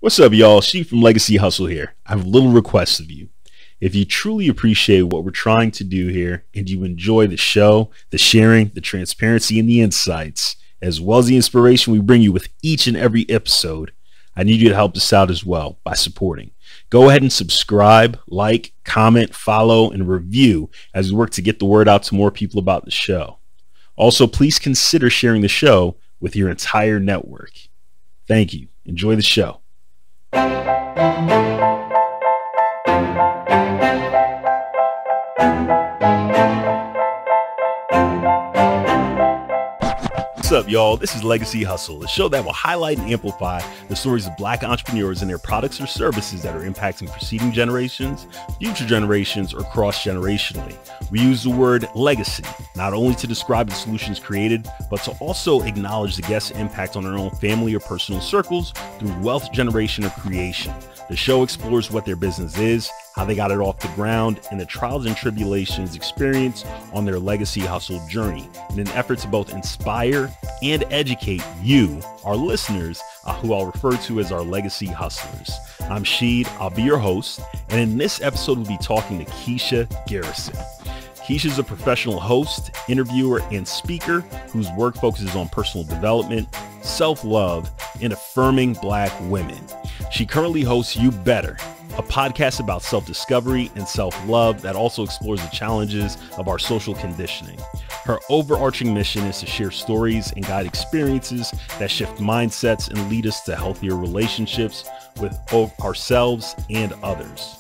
What's up, y'all? She from Legacy Hustle here. I have a little request of you. If you truly appreciate what we're trying to do here and you enjoy the show, the sharing, the transparency, and the insights, as well as the inspiration we bring you with each and every episode, I need you to help us out as well by supporting. Go ahead and subscribe, like, comment, follow, and review as we work to get the word out to more people about the show. Also, please consider sharing the show with your entire network. Thank you. Enjoy the show. What's up, y'all? This is Legacy Hustle, a show that will highlight and amplify the stories of Black entrepreneurs and their products or services that are impacting preceding generations, future generations, or cross-generationally. We use the word legacy, not only to describe the solutions created, but to also acknowledge the guest's impact on their own family or personal circles through wealth generation or creation. The show explores what their business is, how they got it off the ground, and the trials and tribulations experienced on their legacy hustle journey in an effort to both inspire and educate you, our listeners, who I'll refer to as our legacy hustlers. I'm Sheed, I'll be your host, and in this episode we'll be talking to Kiesha Garrison. Kiesha is a professional host, interviewer, and speaker whose work focuses on personal development, self-love, and affirming Black women. She currently hosts You Better, a podcast about self-discovery and self-love that also explores the challenges of our social conditioning. Her overarching mission is to share stories and guide experiences that shift mindsets and lead us to healthier relationships with both ourselves and others.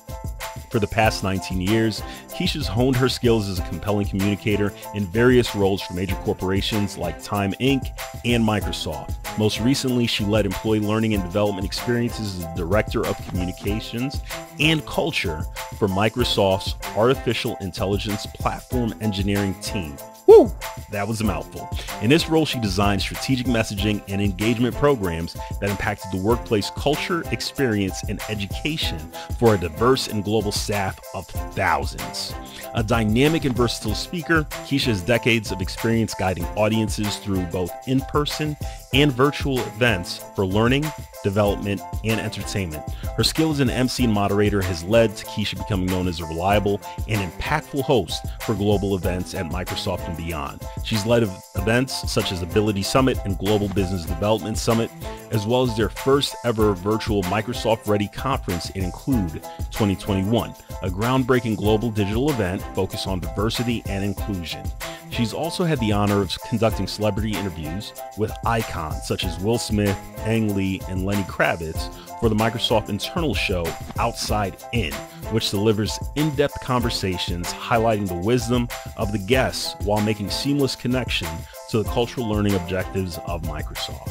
For the past 19 years, Kiesha's honed her skills as a compelling communicator in various roles for major corporations like Time Inc. and Microsoft. Most recently, she led employee learning and development experiences as the Director of Communications and Culture for Microsoft's Artificial Intelligence Platform Engineering team. Woo! That was a mouthful. In this role, she designed strategic messaging and engagement programs that impacted the workplace culture, experience, and education for a diverse and global staff of thousands. A dynamic and versatile speaker, Kiesha has decades of experience guiding audiences through both in-person and virtual events for learning, development, and entertainment. Her skill as an emcee and moderator has led to Kiesha becoming known as a reliable and impactful host for global events at Microsoft and beyond. She's led events such as Ability Summit and Global Business Development Summit, as well as their first ever virtual Microsoft Ready conference in Include 2021, a groundbreaking global digital event focused on diversity and inclusion. She's also had the honor of conducting celebrity interviews with icons such as Will Smith, Ang Lee, and Lenny Kravitz for the Microsoft internal show Outside In, which delivers in-depth conversations highlighting the wisdom of the guests while making seamless connection to the cultural learning objectives of Microsoft.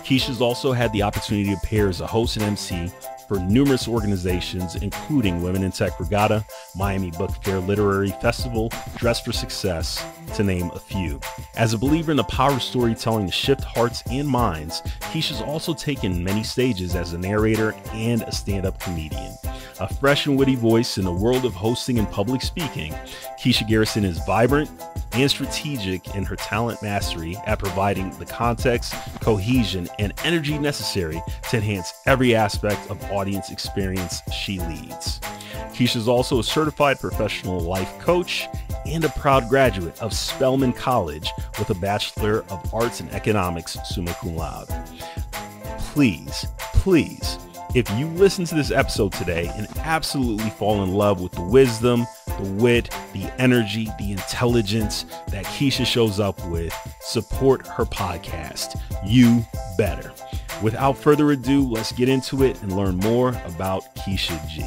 Kiesha's also had the opportunity to appear as a host and MC for numerous organizations, including Women in Tech Regatta, Miami Book Fair Literary Festival, Dress for Success, to name a few. As a believer in the power of storytelling to shift hearts and minds, Kiesha's also taken many stages as a narrator and a stand-up comedian. A fresh and witty voice in the world of hosting and public speaking, Kiesha Garrison is vibrant and strategic in her talent mastery at providing the context, cohesion, and energy necessary to enhance every aspect of audience experience she leads. Kiesha is also a certified professional life coach and a proud graduate of Spelman College with a Bachelor of Arts in Economics, summa cum laude. Please, if you listen to this episode today and absolutely fall in love with the wisdom, the wit, the energy, the intelligence that Kiesha shows up with, support her podcast, You Better. Without further ado, let's get into it and learn more about Kiesha G.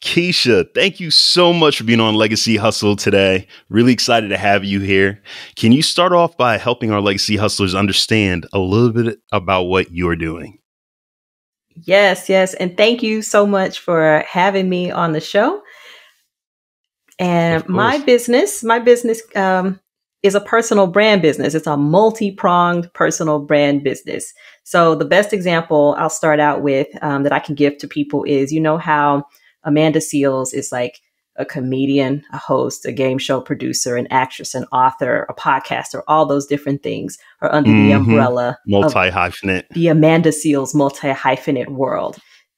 Kiesha, thank you so much for being on Legacy Hustle today. Really excited to have you here. Can you start off by helping our Legacy Hustlers understand a little bit about what you're doing? Yes. And thank you so much for having me on the show. And my business is a personal brand business. It's a multi-pronged personal brand business. So the best example I'll start out with that I can give to people is, you know how Amanda Seales is like a comedian, a host, a game show producer, an actress, an author, a podcaster. All those different things are under the umbrella of multi-hyphenate. the Amanda Seals multi-hyphenate world.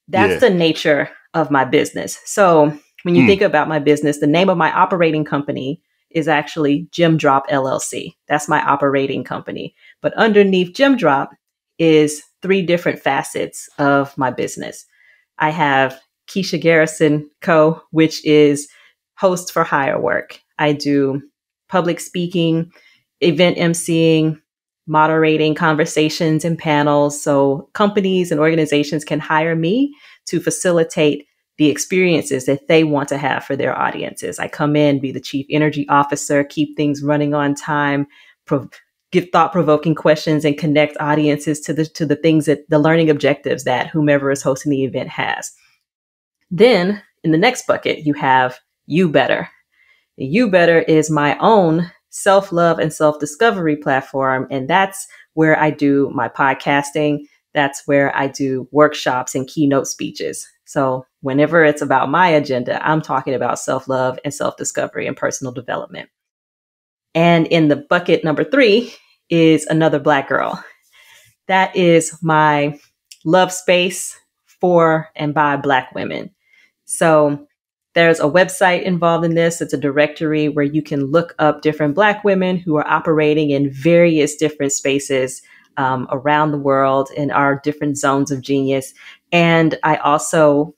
That's the nature of my business. So when you think about my business, the name of my operating company is actually Gem Drop LLC. That's my operating company. But underneath Gem Drop is 3 different facets of my business. I have Kiesha Garrison Co., which is host for hire work. I do public speaking, event emceeing, moderating conversations and panels. So companies and organizations can hire me to facilitate the experiences that they want to have for their audiences. I come in, be the chief energy officer, keep things running on time, give thought-provoking questions, and connect audiences to the things that the learning objectives that whomever is hosting the event has. Then in the next bucket, you have You Better. You Better is my own self-love and self-discovery platform. And that's where I do my podcasting. That's where I do workshops and keynote speeches. So whenever it's about my agenda, I'm talking about self-love and self-discovery and personal development. And in the bucket number 3 is Another Black Girl. That is my love space for and by Black women. So there's a website involved in this. It's a directory where you can look up different Black women who are operating in various different spaces around the world in our different zones of genius. And I also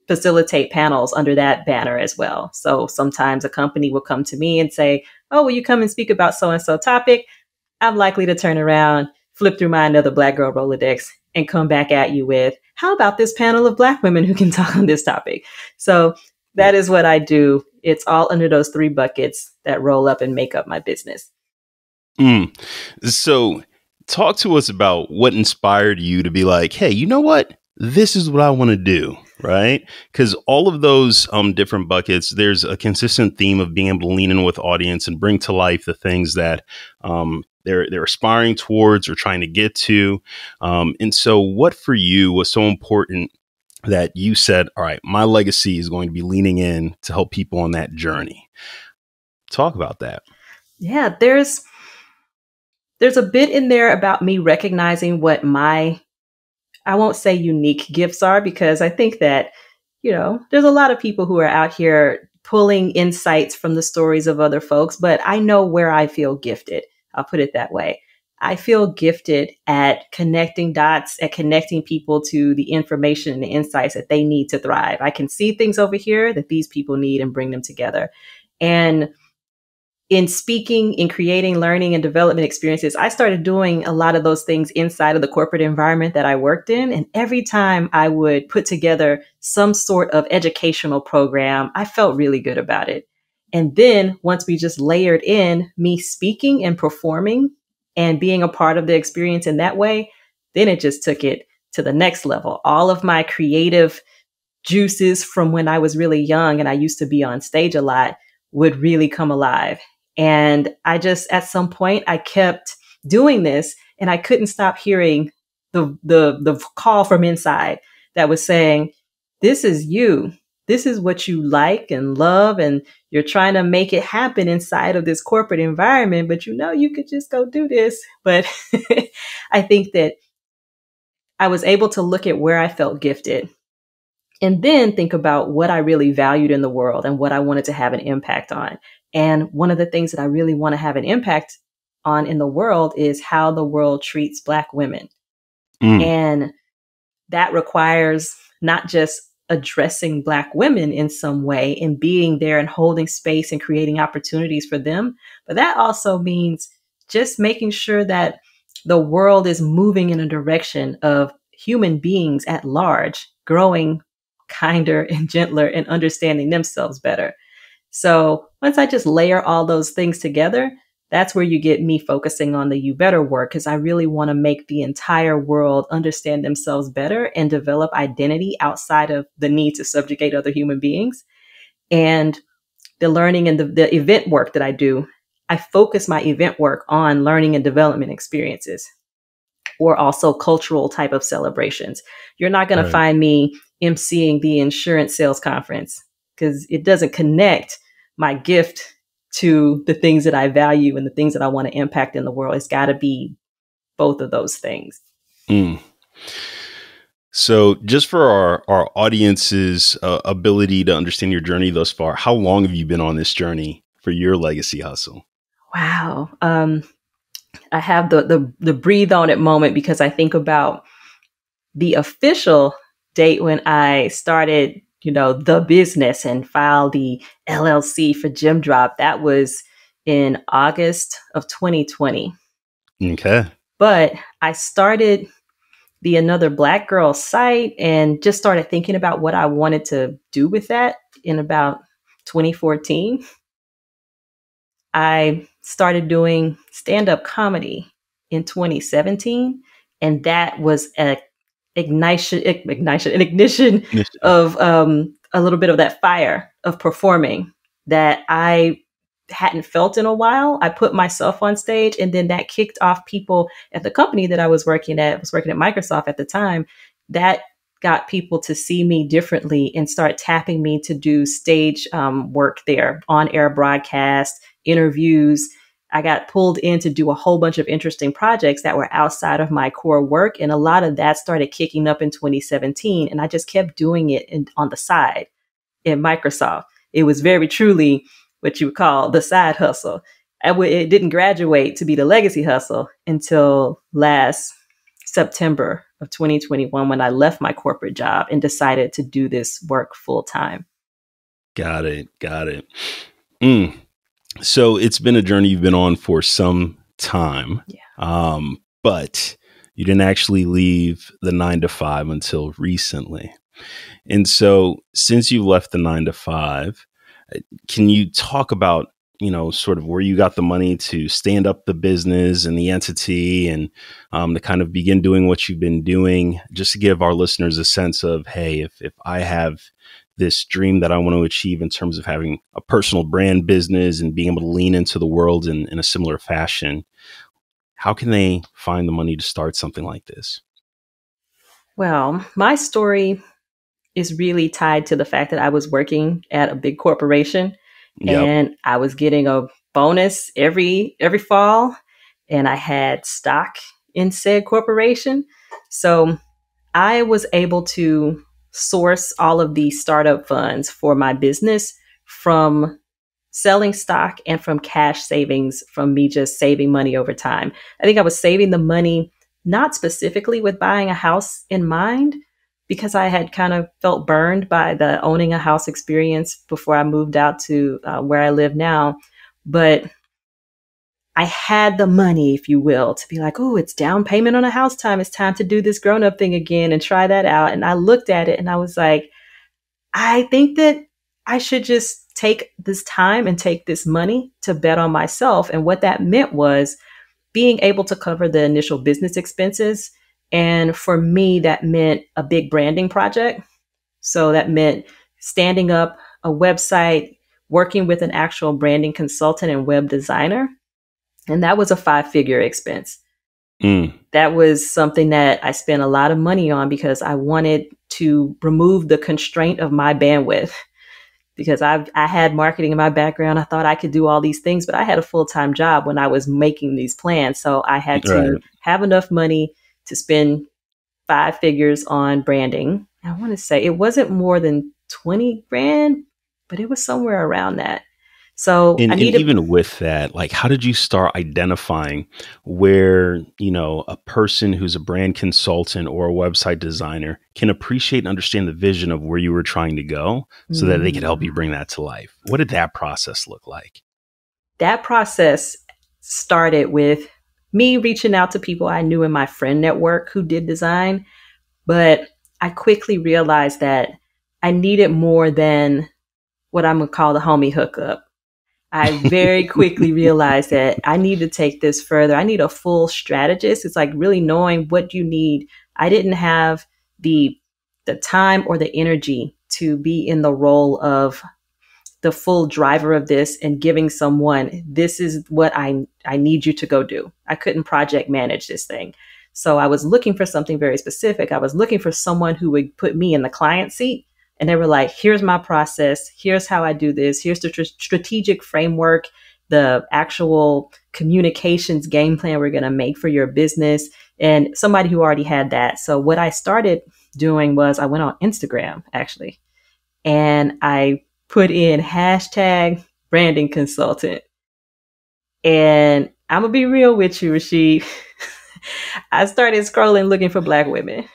facilitate panels under that banner as well. So sometimes a company will come to me and say, oh, will you come and speak about so-and-so topic? I'm likely to turn around, flip through my Another Black Girl Rolodex, and come back at you with, how about this panel of Black women who can talk on this topic? So that is what I do. It's all under those 3 buckets that roll up and make up my business. So talk to us about what inspired you to be like, hey, you know what? This is what I want to do, right? Because all of those different buckets, there's a consistent theme of being able to lean in with audience and bring to life the things that they're aspiring towards or trying to get to. And so what for you was so important that you said, all right, my legacy is going to be leaning in to help people on that journey? Talk about that. Yeah, there's a bit in there about me recognizing what my, I won't say unique gifts are, because I think that, there's a lot of people who are out here pulling insights from the stories of other folks, but I know where I feel gifted. I'll put it that way. I feel gifted at connecting dots, at connecting people to the information and the insights that they need to thrive. I can see things over here that these people need and bring them together. And in speaking, in creating learning and development experiences, I started doing a lot of those things inside of the corporate environment that I worked in. And every time I would put together some sort of educational program, I felt really good about it. And then once we just layered in me speaking and performing and being a part of the experience in that way, then it just took it to the next level. All of my creative juices from when I was really young and I used to be on stage a lot would really come alive. And I just, at some point, I kept doing this and I couldn't stop hearing the call from inside that was saying, this is you. This is what you like and love. And you're trying to make it happen inside of this corporate environment, but you could just go do this. But I think that I was able to look at where I felt gifted and then think about what I really valued in the world and what I wanted to have an impact on. And one of the things that I really want to have an impact on in the world is how the world treats Black women. And that requires not just addressing Black women in some way and being there and holding space and creating opportunities for them, but that also means just making sure that the world is moving in a direction of human beings at large growing kinder and gentler and understanding themselves better. So once I just layer all those things together, that's where you get me focusing on the You Better work, because I really want to make the entire world understand themselves better and develop identity outside of the need to subjugate other human beings. And the learning and the event work that I do, I focus my event work on learning and development experiences or also cultural type of celebrations. You're not going to find me emceeing the insurance sales conference. because it doesn't connect my gift to the things that I value and the things that I want to impact in the world. It's got to be both of those things. Mm. So just for our audience's ability to understand your journey thus far, how long have you been on this journey for your legacy hustle? Wow. I have the breathe on it moment because I think about the official date when I started, the business and filed the LLC for Gym Drop. That was in August of 2020. Okay. But I started the Another Black Girl site and just started thinking about what I wanted to do with that in about 2014. I started doing stand-up comedy in 2017, and that was an ignition of a little bit of that fire of performing that I hadn't felt in a while. I put myself on stage, and then that kicked off people at the company that I was working at. I was working at Microsoft at the time. That got people to see me differently and start tapping me to do stage work there, on-air broadcast, interviews. I got pulled in to do a whole bunch of interesting projects that were outside of my core work. And a lot of that started kicking up in 2017. And I just kept doing it on the side in Microsoft. It was very truly what you would call the side hustle. It didn't graduate to be the legacy hustle until last September of 2021 when I left my corporate job and decided to do this work full time. Got it. So it's been a journey you've been on for some time, but you didn't actually leave the 9-to-5 until recently. And so since you left the 9-to-5, can you talk about, sort of where you got the money to stand up the business and the entity and to kind of begin doing what you've been doing, just to give our listeners a sense of, hey, if I have this dream that I want to achieve in terms of having a personal brand business and being able to lean into the world in a similar fashion, how can they find the money to start something like this? Well, my story is really tied to the fact that I was working at a big corporation and I was getting a bonus every fall, and I had stock in said corporation. So I was able to source all of the startup funds for my business from selling stock and from cash savings from me just saving money over time. I think I was saving the money not specifically with buying a house in mind, because I had kind of felt burned by the owning a house experience before I moved out to where I live now. But I had the money, if you will, to be like, oh, it's down payment on a house time. It's time to do this grown-up thing again and try that out. And I looked at it and I was like, I think that I should just take this time and take this money to bet on myself. And what that meant was being able to cover the initial business expenses. And for me, that meant a big branding project. So that meant standing up a website, working with an actual branding consultant and web designer. And that was a 5-figure expense. That was something that I spent a lot of money on because I wanted to remove the constraint of my bandwidth. Because I had marketing in my background. I thought I could do all these things, but I had a full-time job when I was making these plans. So I had to have enough money to spend 5 figures on branding. I want to say it wasn't more than 20 grand, but it was somewhere around that. So and even with that, like, how did you start identifying where, a person who's a brand consultant or a website designer can appreciate and understand the vision of where you were trying to go so that they could help you bring that to life? What did that process look like? That process started with me reaching out to people I knew in my friend network who did design, but I quickly realized that I needed more than what I'm going to call the homie hookup. I very quickly realized that I need to take this further. I need a full strategist. It's like really knowing what you need. I didn't have the time or the energy to be in the role of the full driver of this and giving someone, this is what I need you to go do. I couldn't project manage this thing. So I was looking for something very specific. I was looking for someone who would put me in the client seat And they were like, here's my process. Here's how I do this. Here's the strategic framework, the actual communications game plan we're going to make for your business. And somebody who already had that. So what I started doing was I went on Instagram, actually, and I put in hashtag branding consultant. And I'm going to be real with you, Rashid. I started scrolling looking for Black women.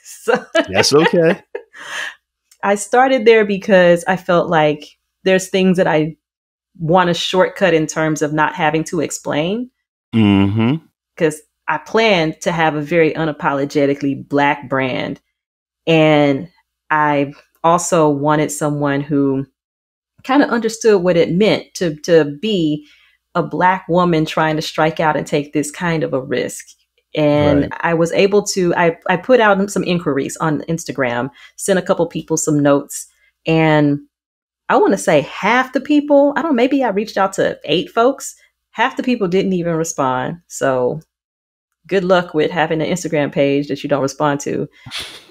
So that's okay. I started there because I felt like there's things that I want to shortcut in terms of not having to explain. Because I planned to have a very unapologetically Black brand. And I also wanted someone who kind of understood what it meant to be a Black woman trying to strike out and take this kind of a risk. And right. I was able to, I put out some inquiries on Instagram, sent a couple people some notes, and I want to say half the people, I don't know, maybe I reached out to 8 folks. Half the people didn't even respond. So good luck with having an Instagram page that you don't respond to.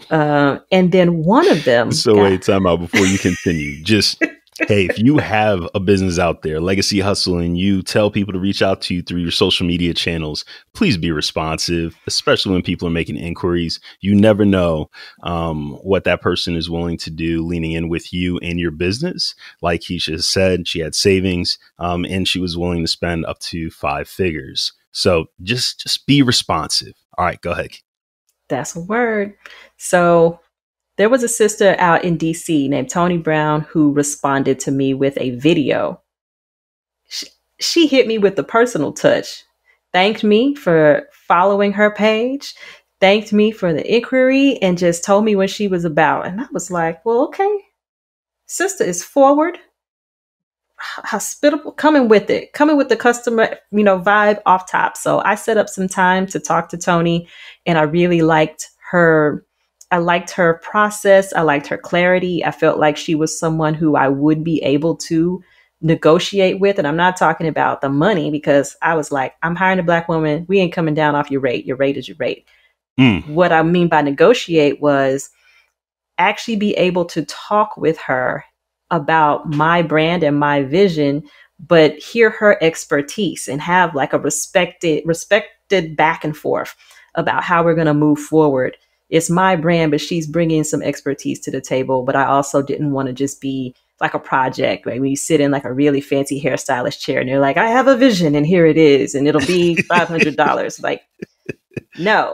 And then one of them. So wait, time out before you continue. Just, hey, if you have a business out there, Legacy Hustle, and you tell people to reach out to you through your social media channels, please be responsive, especially when people are making inquiries. You never know what that person is willing to do leaning in with you and your business. Like Kiesha said, she had savings and she was willing to spend up to 5 figures. So just be responsive. All right, go ahead. That's a word. So there was a sister out in DC named Tony Brown who responded to me with a video. She hit me with the personal touch, thanked me for following her page, thanked me for the inquiry, and just told me what she was about. And I was like, well, okay, sister is forward, hospitable, coming with the customer, vibe off top. So I set up some time to talk to Tony, and I really liked her. I liked her process. I liked her clarity. I felt like she was someone who I would be able to negotiate with. And I'm not talking about the money, because I was like, I'm hiring a Black woman. We ain't coming down off your rate. Your rate is your rate. What I mean by negotiate was actually be able to talk with her about my brand and my vision, but hear her expertise and have like a respected back and forth about how we're going to move forward. It's my brand, but she's bringing some expertise to the table. But I also didn't want to just be like a project, right? When you sit in like a really fancy hairstylist chair and you're like, I have a vision and here it is, and it'll be $500. Like, no,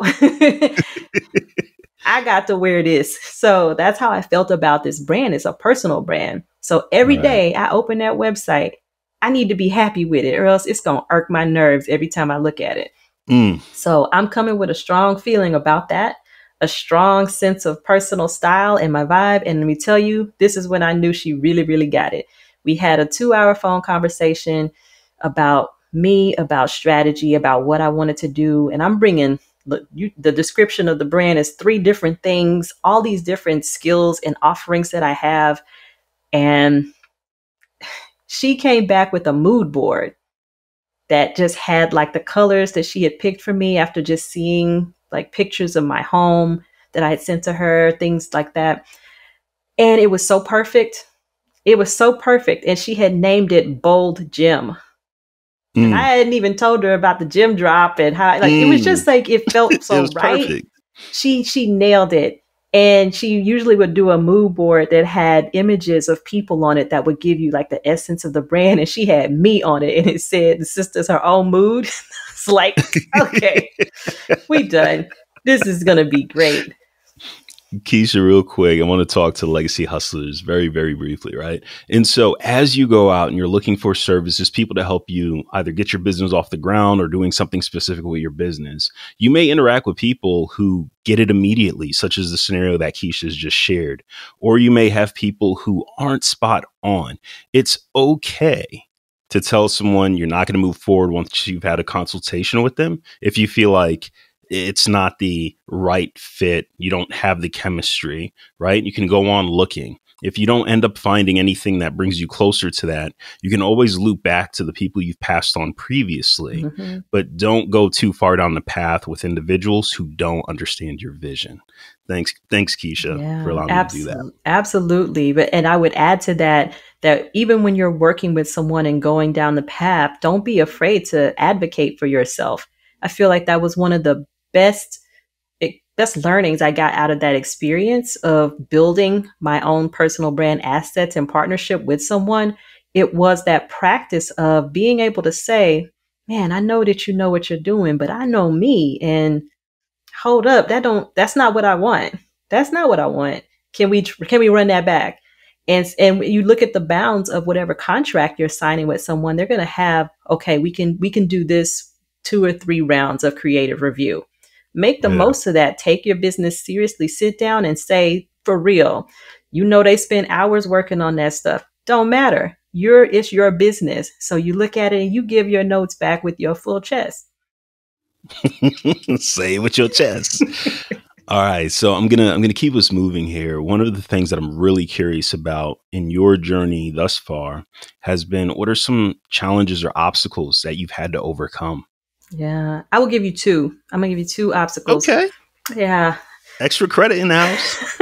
I got to wear this. So that's how I felt about this brand. It's a personal brand. So every day I open that website, I need to be happy with it, or else it's going to irk my nerves every time I look at it. So I'm coming with a strong feeling about that, a strong sense of personal style and my vibe. And let me tell you, this is when I knew she really, really got it. We had a 2-hour phone conversation about me, about strategy, about what I wanted to do. And I'm bringing, the description of the brand is 3 different things, all these different skills and offerings that I have. And she came back with a mood board that just had like the colors that she had picked for me after just seeing like pictures of my home that I had sent to her, things like that. And it was so perfect. It was so perfect. And she had named it Bold Gym. And I hadn't even told her about the gym drop and how, like, it was just like, it felt so right. Perfect. She nailed it. And she usually would do a mood board that had images of people on it that would give you like the essence of the brand. And she had me on it, and it said, the sister's her own mood. It's like, okay, we done. This is going to be great. Kiesha, real quick, I want to talk to legacy hustlers very, very briefly, right? And so as you go out and you're looking for services, people to help you either get your business off the ground or doing something specific with your business, you may interact with people who get it immediately, such as the scenario that Kiesha's just shared. Or you may have people who aren't spot on. It's okay to tell someone you're not going to move forward once you've had a consultation with them if you feel like it's not the right fit, you don't have the chemistry, right? You can go on looking. If you don't end up finding anything that brings you closer to that, you can always loop back to the people you've passed on previously, but don't go too far down the path with individuals who don't understand your vision. Thanks, Kiesha, for allowing me to do that. Absolutely. And I would add to that even when you're working with someone and going down the path, don't be afraid to advocate for yourself. I feel like that was one of the best learnings I got out of that experience of building my own personal brand assets in partnership with someone. It was that practice of being able to say, man, I know that you know what you're doing, but I know me, and hold up, that's not what I want. That's not what I want. Can we run that back? And you look at the bounds of whatever contract you're signing with someone, they're going to have, okay, we can do this 2 or 3 rounds of creative review. Make the most of that. Take your business seriously. Sit down and say, for real, they spend hours working on that stuff. Don't matter. It's your business. So you look at it and you give your notes back with your full chest. Say it with your chest. All right. So I'm gonna keep us moving here. One of the things that I'm really curious about in your journey thus far has been, what are some challenges or obstacles that you've had to overcome? Yeah, I will give you 2. I'm going to give you 2 obstacles. Okay. Yeah. Extra credit in the house.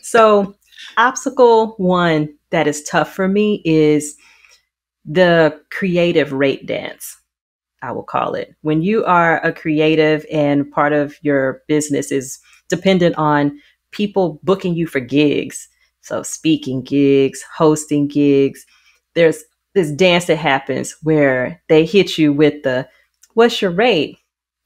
So obstacle 1 that is tough for me is the creative rate dance, I will call it. When you are a creative and part of your business is dependent on people booking you for gigs. So speaking gigs, hosting gigs, there's this dance that happens where they hit you with what's your rate?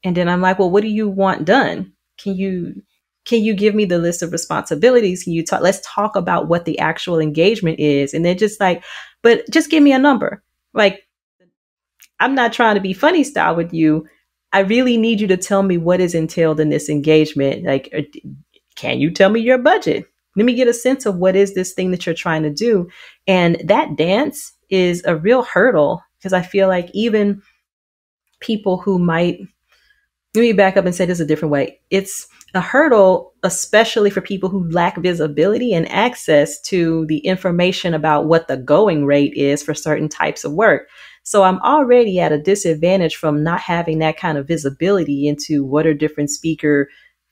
And then I'm like, well, what do you want done? Can you give me the list of responsibilities? Let's talk about what the actual engagement is. And they're just like, but just give me a number. Like, I'm not trying to be funny style with you. I really need you to tell me what is entailed in this engagement. Like, can you tell me your budget? Let me get a sense of what is this thing that you're trying to do. And that dance is a real hurdle, because I feel like even people who might, let me back up and say this a different way. It's a hurdle, especially for people who lack visibility and access to the information about what the going rate is for certain types of work. So I'm already at a disadvantage from not having that kind of visibility into what are different speaker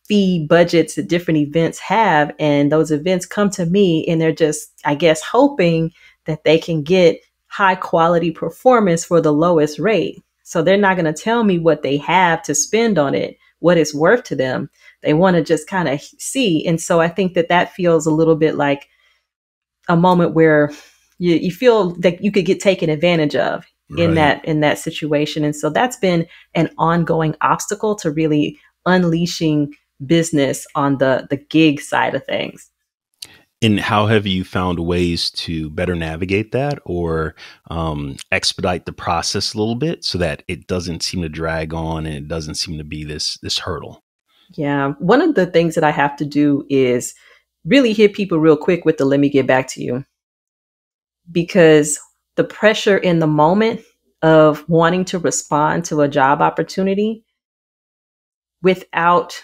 fee budgets that different events have. And those events come to me and they're just, I guess, hoping that they can get high quality performance for the lowest rate. So they're not going to tell me what they have to spend on it, what it's worth to them. They want to just kind of see. And so I think that feels a little bit like a moment where you feel that you could get taken advantage of in that situation. And so that's been an ongoing obstacle to really unleashing business on the gig side of things. And how have you found ways to better navigate that or expedite the process a little bit so that it doesn't seem to drag on and it doesn't seem to be this hurdle? Yeah. One of the things that I have to do is really hit people real quick with the let me get back to you. Because the pressure in the moment of wanting to respond to a job opportunity without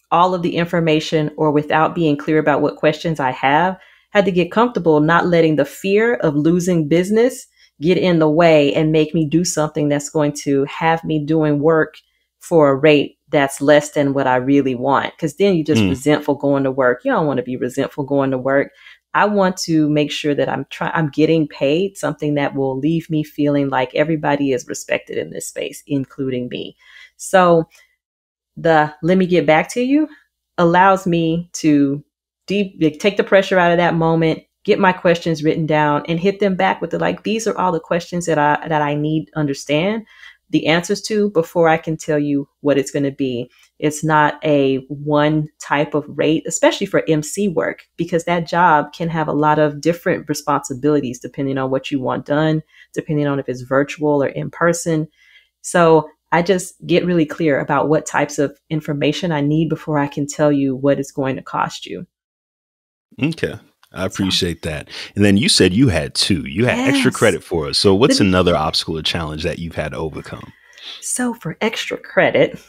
all of the information or without being clear about what questions I have, had to get comfortable not letting the fear of losing business get in the way and make me do something that's going to have me doing work for a rate that's less than what I really want. Because then you're just resentful going to work. You don't want to be resentful going to work. I want to make sure that I'm getting paid something that will leave me feeling like everybody is respected in this space, including me. So the let me get back to you allows me to take the pressure out of that moment, get my questions written down and hit them back with these are all the questions that I need to understand the answers to before I can tell you what it's going to be. It's not a one type of rate, especially for MC work, because that job can have a lot of different responsibilities depending on what you want done, depending on if it's virtual or in person. So I just get really clear about what types of information I need before I can tell you what it's going to cost you. Okay. I appreciate that. And then you said you had 2. You had extra credit for us. So what's another obstacle or challenge that you've had to overcome? So for extra credit,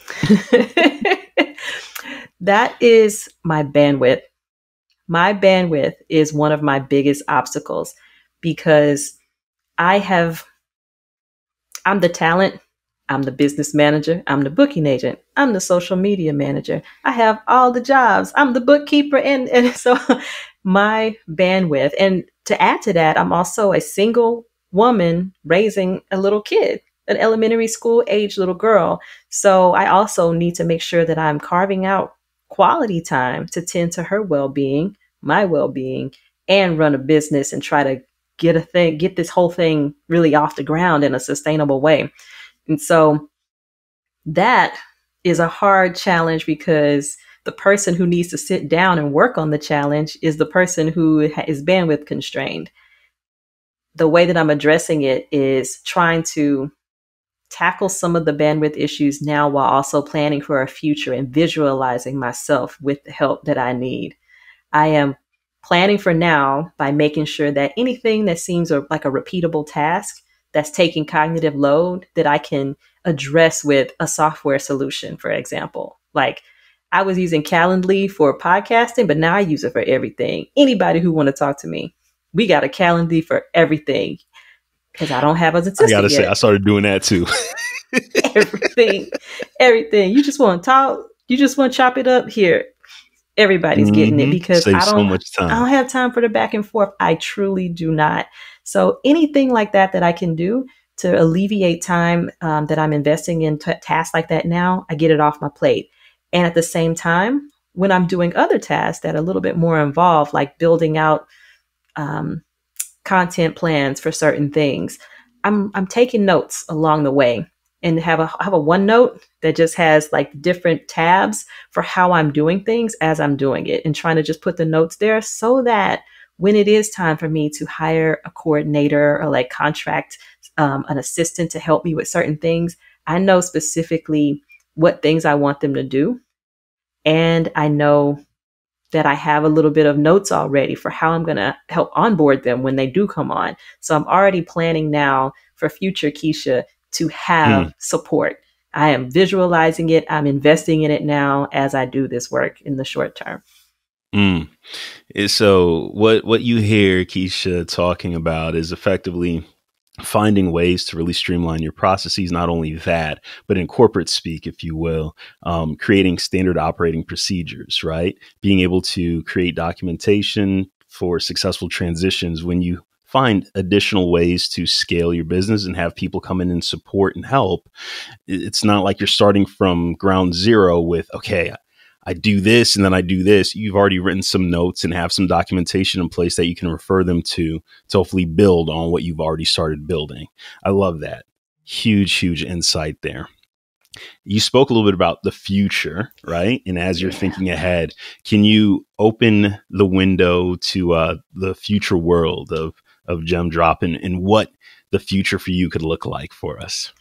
that is my bandwidth. my bandwidth is one of my biggest obstacles because I'm the talent, I'm the business manager, I'm the booking agent, I'm the social media manager. I have all the jobs. I'm the bookkeeper. And so my bandwidth. And to add to that, I'm also a single woman raising a little kid, an elementary school age little girl. So I also need to make sure that I'm carving out quality time to tend to her well-being, my well-being, and run a business and try to get this whole thing really off the ground in a sustainable way. And so that is a hard challenge because the person who needs to sit down and work on the challenge is the person who is bandwidth constrained. The way that I'm addressing it is trying to tackle some of the bandwidth issues now while also planning for a future and visualizing myself with the help that I need. I am planning for now by making sure that anything that seems like a repeatable task that's taking cognitive load that I can address with a software solution, for example. Like I was using Calendly for podcasting, but now I use it for everything. Anybody who want to talk to me, we got a Calendly for everything because I don't have an assistant I gotta yet. say, I started doing that too. everything. You just want to talk. You just want to chop it up here. Everybody's getting it because Saves so much time. I don't have time for the back and forth. I truly do not. So anything like that I can do to alleviate time that I'm investing in tasks like that now, I get it off my plate. And at the same time, when I'm doing other tasks that are a little bit more involved, like building out content plans for certain things, I'm taking notes along the way and have a OneNote that just has like different tabs for how I'm doing things as I'm doing it, and trying to just put the notes there so that when it is time for me to hire a coordinator or like contract an assistant to help me with certain things, I know specifically what things I want them to do. And I know that I have a little bit of notes already for how I'm going to help onboard them when they do come on. So I'm already planning now for future Kiesha to have support. I am visualizing it. I'm investing in it now as I do this work in the short term. So what you hear Kiesha talking about is effectively finding ways to really streamline your processes. Not only that, but in corporate speak, if you will, creating standard operating procedures, right? Being able to create documentation for successful transitions when you find additional ways to scale your business and have people come in and support and help. It's not like you're starting from ground zero with, okay, I do this and then I do this. You've already written some notes and have some documentation in place that you can refer them to hopefully build on what you've already started building. I love that. Huge insight there. You spoke a little bit about the future, right? And as you're thinking ahead, can you open the window to the future world of Gem Drop and what the future for you could look like for us?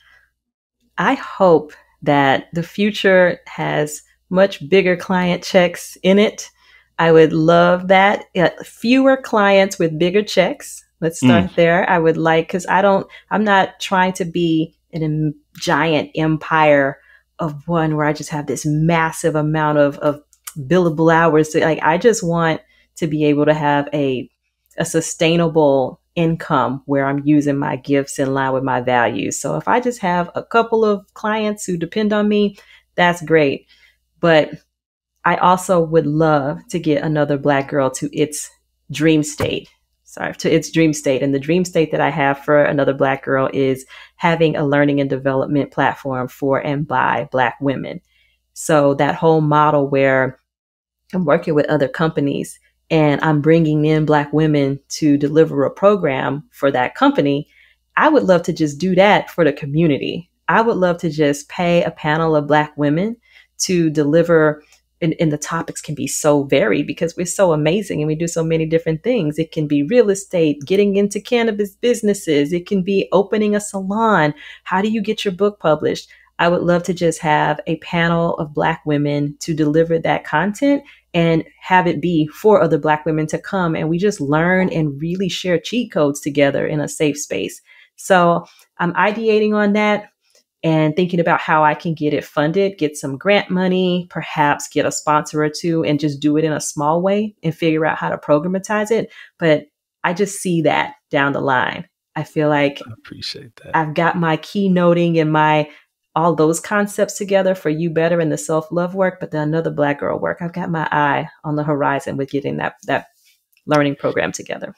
I hope that the future has much bigger client checks in it. I would love that. Fewer clients with bigger checks. Let's start there. I would like, because I'm not trying to be in a giant empire of one where I just have this massive amount of billable hours. I just want to be able to have a sustainable income where I'm using my gifts in line with my values. So if I just have a couple of clients who depend on me, that's great. But I also would love to get another Black girl to its dream state. And the dream state that I have for another Black girl is having a learning and development platform for and by Black women. So that whole model where I'm working with other companies and I'm bringing in Black women to deliver a program for that company, I would love to just do that for the community. I would love to just pay a panel of Black women to deliver, and the topics can be so varied because we're so amazing and we do so many different things. It can be real estate, getting into cannabis businesses. It can be opening a salon. How do you get your book published? I would love to just have a panel of Black women to deliver that content and have it be for other Black women to come and we just learn and really share cheat codes together in a safe space. So I'm ideating on that. and thinking about how I can get it funded, get some grant money, perhaps get a sponsor or two, and just do it in a small way and figure out how to programatize it. But I just see that down the line. I feel like I appreciate that. I've got my keynoting and my all those concepts together for You Better and the self-love work, but the Another Black Girl work, I've got my eye on the horizon with getting that learning program together.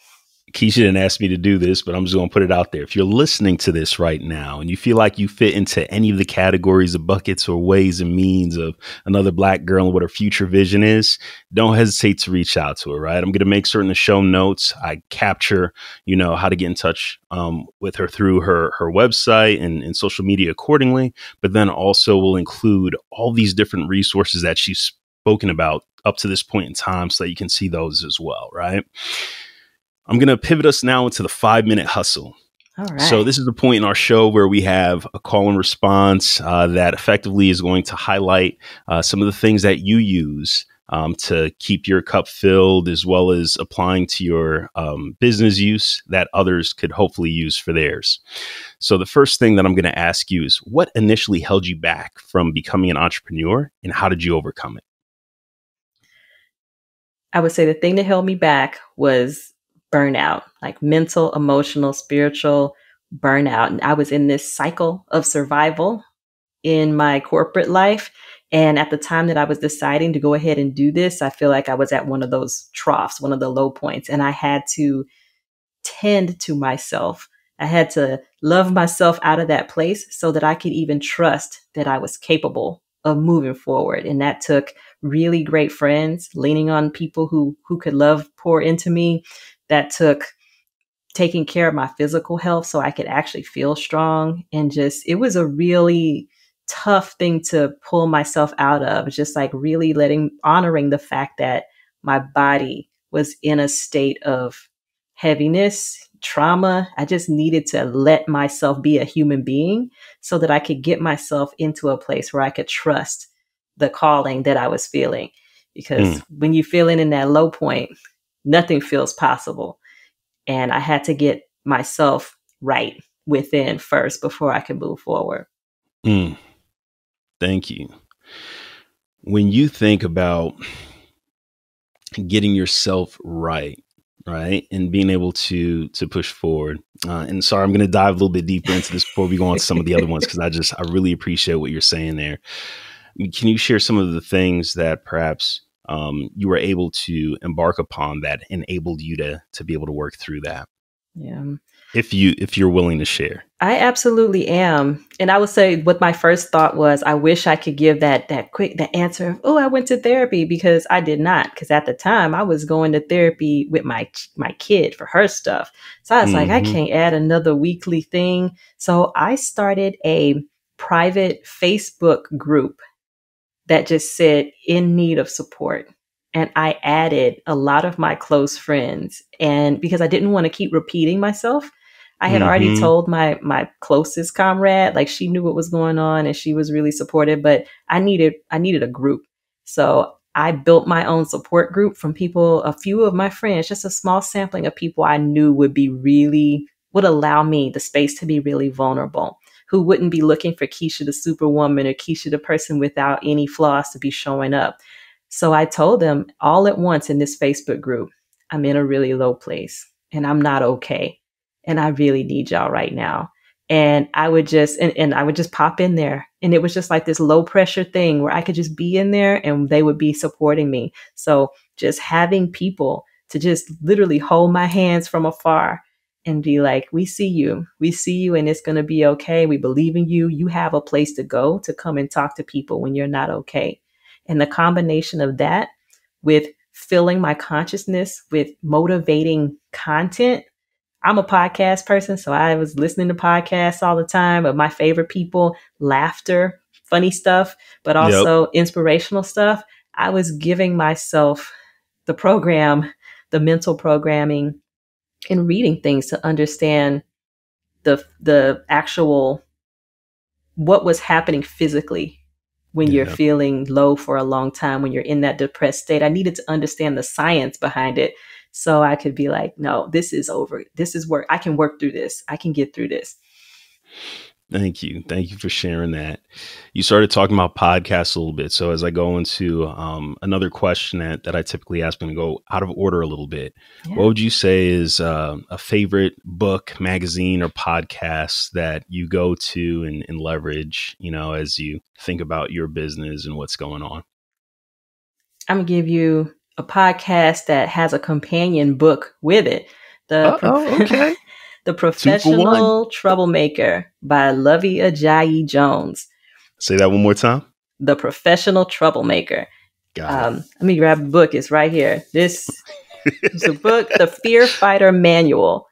Kiesha didn't ask me to do this, but I'm just going to put it out there. If you're listening to this right now and you feel like you fit into any of the categories of buckets or ways and means of Another Black Girl and what her future vision is, don't hesitate to reach out to her, right? I'm going to make certain the show notes I capture, how to get in touch with her through her website and social media accordingly. But then also we'll include all these different resources that she's spoken about up to this point in time so that you can see those as well, right? I'm going to pivot us now into the 5-minute hustle. All right. So this is the point in our show where we have a call and response that effectively is going to highlight some of the things that you use to keep your cup filled, as well as applying to your business use that others could hopefully use for theirs. So the first thing that I'm going to ask you is, what initially held you back from becoming an entrepreneur, and how did you overcome it? I would say the thing that held me back was burnout, like mental, emotional, spiritual burnout. And I was in this cycle of survival in my corporate life. And at the time that I was deciding to go ahead and do this, I feel like I was at one of those troughs, one of the low points. And I had to tend to myself. I had to love myself out of that place so that I could even trust that I was capable of moving forward. And that took really great friends, leaning on people who could pour into me. That took taking care of my physical health so I could actually feel strong. And it was a really tough thing to pull myself out of. Just like really honoring the fact that my body was in a state of heaviness, trauma. I just needed to let myself be a human being so that I could get myself into a place where I could trust the calling that I was feeling. Because when you're feeling in that low point, nothing feels possible. And I had to get myself right within first before I could move forward. Thank you. When you think about getting yourself right, and being able to push forward, and sorry, I'm going to dive a little bit deeper into this before we go on to some of the other ones, because I really appreciate what you're saying there. Can you share some of the things that perhaps you were able to embark upon that enabled you to be able to work through that? Yeah. If you're willing to share. I absolutely am. And I would say what my first thought was, I wish I could give that answer of, I went to therapy, because I did not. Because at the time I was going to therapy with my kid for her stuff. So I was like, I can't add another weekly thing. So I started a private Facebook group that just said in need of support. And I added a lot of my close friends. And because I didn't want to keep repeating myself, I had already told my closest comrade, like she knew what was going on and she was really supportive, but I needed a group. So I built my own support group from a few of my friends, just a small sampling of people I knew would allow me the space to be really vulnerable, who wouldn't be looking for Kiesha the superwoman or Kiesha the person without any flaws to be showing up. So I told them all at once in this Facebook group, I'm in a really low place and I'm not okay. And I really need y'all right now. And I would just, and I would just pop in there. And it was just like this low pressure thing where I could just be in there and they would be supporting me. So just having people to just literally hold my hands from afar and be like, we see you and it's going to be okay. We believe in you. You have a place to go to come and talk to people when you're not okay. And the combination of that with filling my consciousness with motivating content. I'm a podcast person, so I was listening to podcasts all the time of my favorite people, laughter, funny stuff, but also inspirational stuff. I was giving myself the mental programming and reading things to understand the actual what was happening physically when you're feeling low for a long time, when you're in that depressed state. I needed to understand the science behind it so I could be like, no, this is over. This is work. I can work through this. I can get through this. Thank you. Thank you for sharing that. You started talking about podcasts a little bit. So as I go into another question that I typically ask, I'm going to go out of order a little bit. Yeah. What would you say is a favorite book, magazine, or podcast that you go to and leverage, as you think about your business and what's going on? I'm going to give you a podcast that has a companion book with it. Okay. The Professional Troublemaker by Lovey Ajayi Jones. Say that one more time. The Professional Troublemaker. Got it. Let me grab the book. It's right here. This is a book, The Fear Fighter Manual.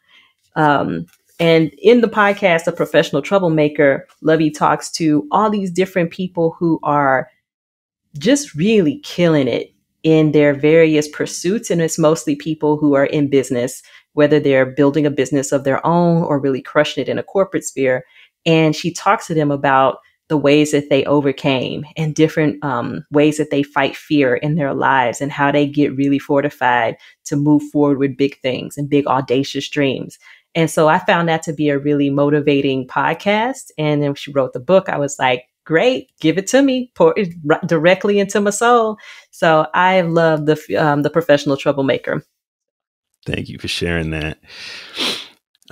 And in the podcast, The Professional Troublemaker, Lovey talks to all these different people who are just really killing it in their various pursuits. And it's mostly people who are in business, whether they're building a business of their own or really crushing it in a corporate sphere. And she talks to them about the ways that they overcame and different ways that they fight fear in their lives and how they get really fortified to move forward with big things and big audacious dreams. And so I found that to be a really motivating podcast. And then she wrote the book. I was like, great, give it to me, pour it directly into my soul. So I love the Professional Troublemaker. Thank you for sharing that.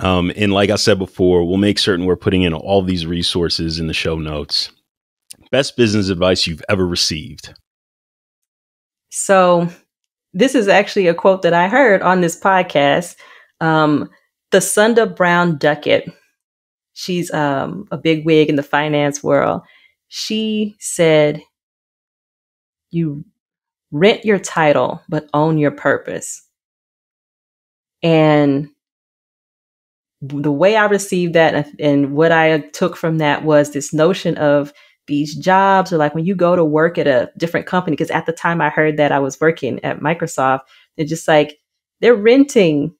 And like I said before, we'll make certain we're putting in all these resources in the show notes. Best business advice you've ever received. So this is actually a quote that I heard on this podcast. The Sunda Brown Duckett, she's a big wig in the finance world. She said, you rent your title, but own your purpose. And the way I received that and what I took from that was this notion of these jobs, or like when you go to work at a different company, because at the time I heard that I was working at Microsoft, they're just like, they're renting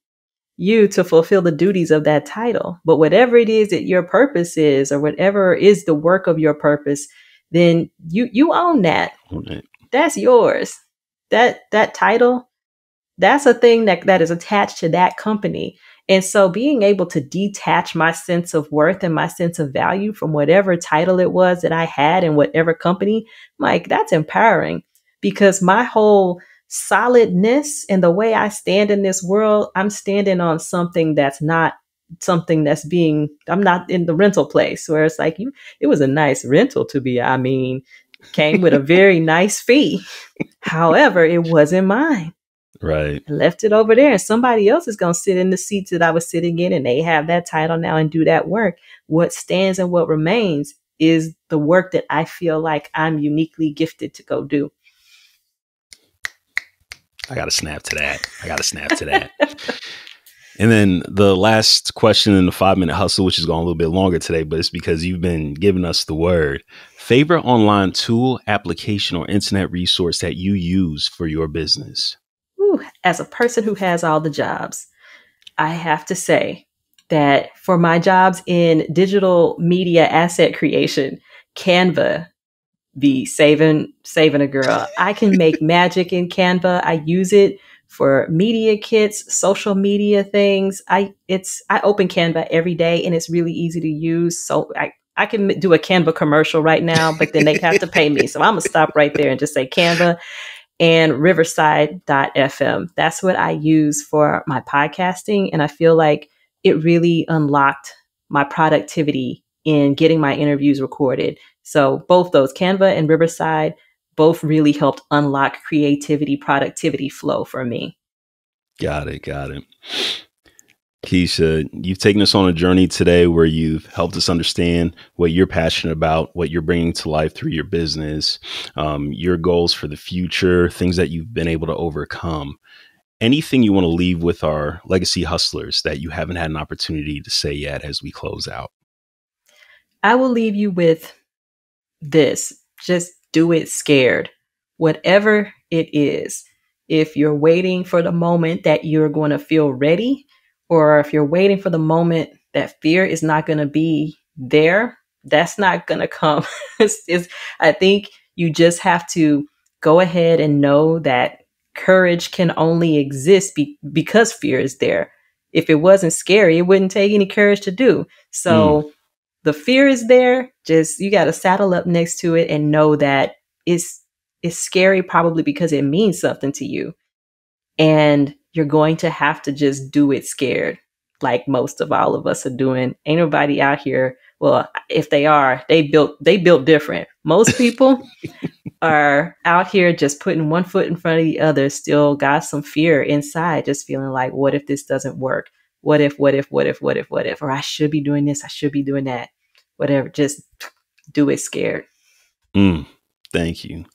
you to fulfill the duties of that title. But whatever it is that your purpose is, or whatever is the work of your purpose, then you own that. Okay. That's yours. That title, that's a thing that is attached to that company. And so being able to detach my sense of worth and my sense of value from whatever title it was that I had in whatever company, like, that's empowering, because my whole solidness and the way I stand in this world, I'm standing on something that's not something that's I'm not in the rental place where it's like, it was a nice rental to be, came with a very nice fee. However, it wasn't mine. Right. I left it over there, and somebody else is going to sit in the seats that I was sitting in, and they have that title now and do that work. What stands and what remains is the work that I feel like I'm uniquely gifted to go do. I got to snap to that. And then the last question in the 5-minute hustle, which is going a little bit longer today, but it's because you've been giving us the word. Favorite online tool, application, or internet resource that you use for your business? As a person who has all the jobs, I have to say that for my jobs in digital media asset creation, Canva be saving a girl. I can make magic in Canva. I use it for media kits, social media things. I open Canva every day, and it's really easy to use. So I can do a Canva commercial right now, but then they have to pay me. So I'm gonna stop right there and just say Canva and Riverside.fm. That's what I use for my podcasting. And I feel like it really unlocked my productivity in getting my interviews recorded. So both those, Canva and Riverside, both really helped unlock creativity, productivity flow for me. Got it. Kiesha, you've taken us on a journey today where you've helped us understand what you're passionate about, what you're bringing to life through your business, your goals for the future, things that you've been able to overcome. Anything you want to leave with our legacy hustlers that you haven't had an opportunity to say yet as we close out? I will leave you with this. Just do it scared. Whatever it is. If you're waiting for the moment that you're going to feel ready, or if you're waiting for the moment that fear is not going to be there, that's not going to come. I think you just have to go ahead and know that courage can only exist because fear is there. If it wasn't scary, it wouldn't take any courage to do. So the fear is there. Just, you got to saddle up next to it and know that it's scary, probably because it means something to you. And you're going to have to just do it scared, like most of all of us are doing. Ain't nobody out here. Well, if they are, they built different. Most people are out here just putting one foot in front of the other, still got some fear inside, just feeling like, what if this doesn't work? What if? Or I should be doing this, I should be doing that. Whatever, just do it scared. Thank you.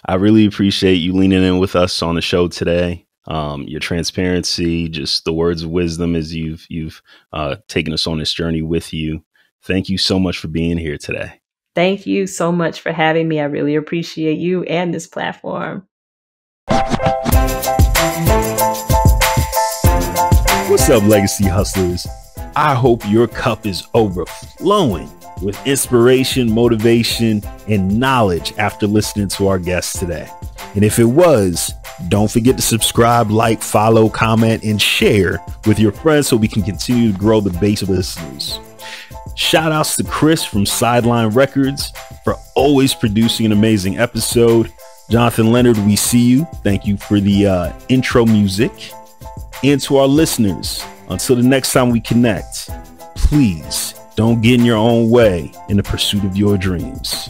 I really appreciate you leaning in with us on the show today. Your transparency, just the words of wisdom as you've taken us on this journey with you. Thank you so much for being here today. Thank you so much for having me. I really appreciate you and this platform. What's up, Legacy Hustlers? I hope your cup is overflowing with inspiration, motivation, and knowledge after listening to our guests today. And if it was, don't forget to subscribe, like, follow, comment, and share with your friends so we can continue to grow the base of listeners. Shout outs to Chris from Sideline Records for always producing an amazing episode. Jonathan Leonard, we see you. Thank you for the intro music. And to our listeners, until the next time we connect, please don't get in your own way in the pursuit of your dreams.